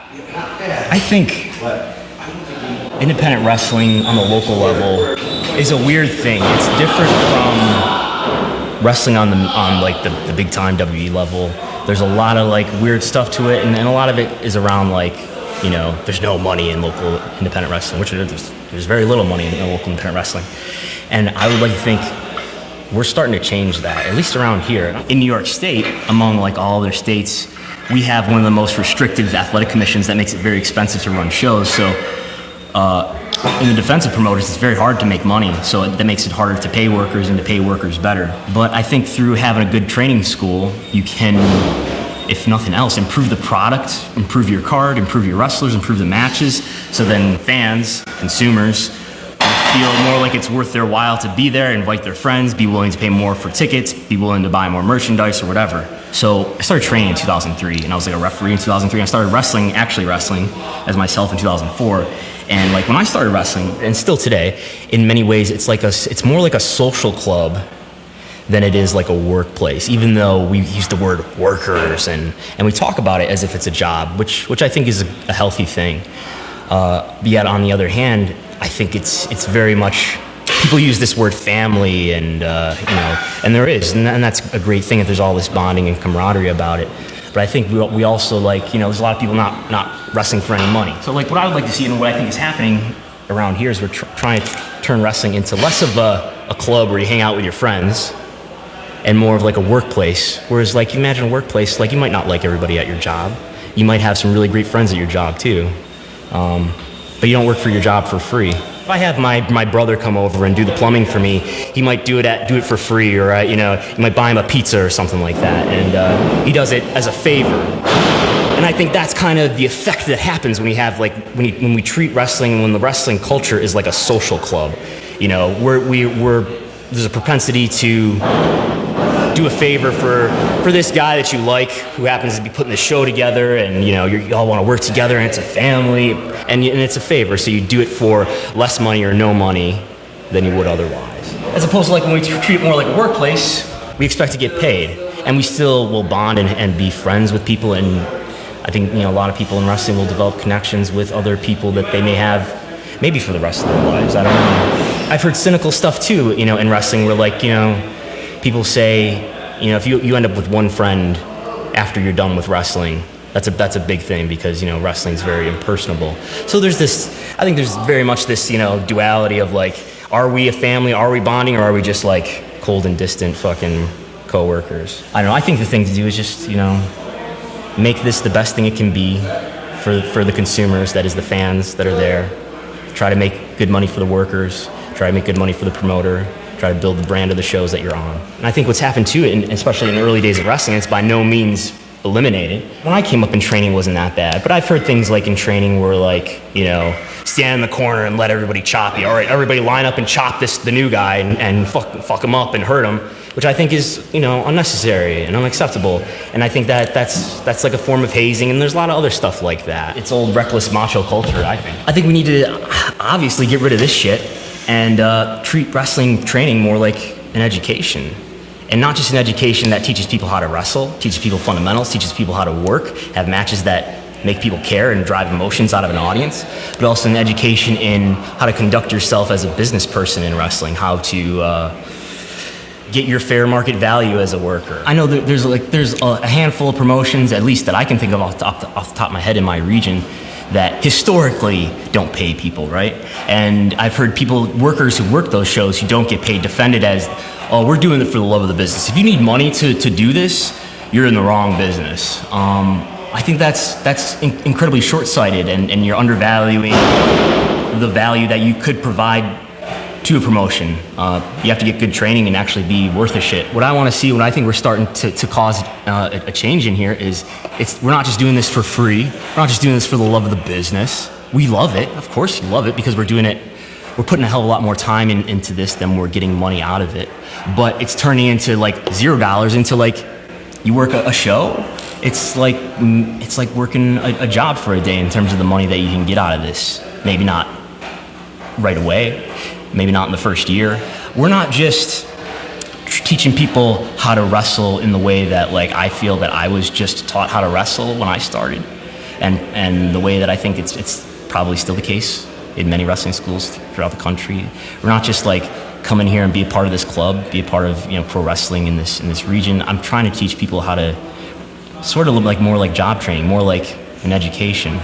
I think independent wrestling on the local level is a weird thing. It's different from wrestling on like the big time WWE level. There's a lot of like weird stuff to it, and a lot of it is around like, you know, there's no money in local independent wrestling, which there's very little money in local independent wrestling. And I would like to think we're starting to change that, at least around here. In New York State, among like all other states, we have one of the most restrictive athletic commissions that makes it very expensive to run shows. So in the defensive promoters, it's very hard to make money. So that makes it harder to pay workers and to pay workers better. But I think through having a good training school, you can, if nothing else, improve the product, improve your card, improve your wrestlers, improve the matches. So then fans, consumers, feel more like it's worth their while to be there, invite their friends, be willing to pay more for tickets, be willing to buy more merchandise or whatever. So I started training in 2003, and I was like a referee in 2003. I started actually wrestling as myself in 2004. And like when I started wrestling, and still today, in many ways, it's more like a social club than it is like a workplace, even though we use the word workers and we talk about it as if it's a job, which I think is a healthy thing. Yet on the other hand, I think it's very much, people use this word family and and there is, and that's a great thing that there's all this bonding and camaraderie about it. But I think we also like, there's a lot of people not wrestling for any money. So like what I would like to see and what I think is happening around here is we're trying to turn wrestling into less of a club where you hang out with your friends and more of like a workplace. Whereas like you imagine a workplace, like you might not like everybody at your job. You might have some really great friends at your job too. But you don't work for your job for free. If I have my brother come over and do the plumbing for me, he might do it for free, or you might buy him a pizza or something like that, and he does it as a favor. And I think that's kind of the effect that happens when we have like when we treat wrestling, when the wrestling culture is like a social club. There's a propensity to do a favor for this guy that you like, who happens to be putting the show together, and you all want to work together, and it's a family, and it's a favor, so you do it for less money or no money than you would otherwise. As opposed to like when we treat it more like a workplace, we expect to get paid, and we still will bond and be friends with people, and I think a lot of people in wrestling will develop connections with other people that they may have maybe for the rest of their lives. I don't know. I've heard cynical stuff too, in wrestling, where like, people say, if you end up with one friend after you're done with wrestling, that's a big thing, because wrestling's very impersonable. So I think there's very much this duality of like, are we a family, are we bonding, or are we just like cold and distant fucking co-workers? I don't know. I think the thing to do is just make this the best thing it can be for the consumers, that is the fans that are there. Try to make good money for the workers, try to make good money for the promoter, try to build the brand of the shows that you're on. And I think what's happened too, especially in the early days of wrestling, it's by no means eliminated. When I came up in training, it wasn't that bad, but I've heard things like in training where like, stand in the corner and let everybody chop you. All right, everybody line up and chop the new guy and fuck him up and hurt him, which I think is, unnecessary and unacceptable. And I think that's like a form of hazing, and there's a lot of other stuff like that. It's old reckless macho culture, I think. I think we need to obviously get rid of this shit and treat wrestling training more like an education. And not just an education that teaches people how to wrestle, teaches people fundamentals, teaches people how to work, have matches that make people care and drive emotions out of an audience, but also an education in how to conduct yourself as a business person in wrestling, how to get your fair market value as a worker. I know that there's a handful of promotions, at least that I can think of off the top of my head in my region, that historically don't pay people, right? And I've heard workers who work those shows who don't get paid, defended as, oh, we're doing it for the love of the business. If you need money to do this, you're in the wrong business. I think that's incredibly short-sighted, and you're undervaluing the value that you could provide to a promotion. You have to get good training and actually be worth a shit. What I want to see, what I think we're starting to cause a change in here is, we're not just doing this for free. We're not just doing this for the love of the business. We love it. Of course you love it, because we're putting a hell of a lot more time into this than we're getting money out of it. But it's turning into like $0 into like, you work a show, it's like working a job for a day in terms of the money that you can get out of this. Maybe not right away, maybe not in the first year. We're not just teaching people how to wrestle in the way that like I feel that I was just taught how to wrestle when I started. and the way that I think it's probably still the case in many wrestling schools throughout the country. We're not just like come in here and be a part of this club, be a part of pro wrestling in this region. I'm trying to teach people how to sort of look like more like job training, more like an education.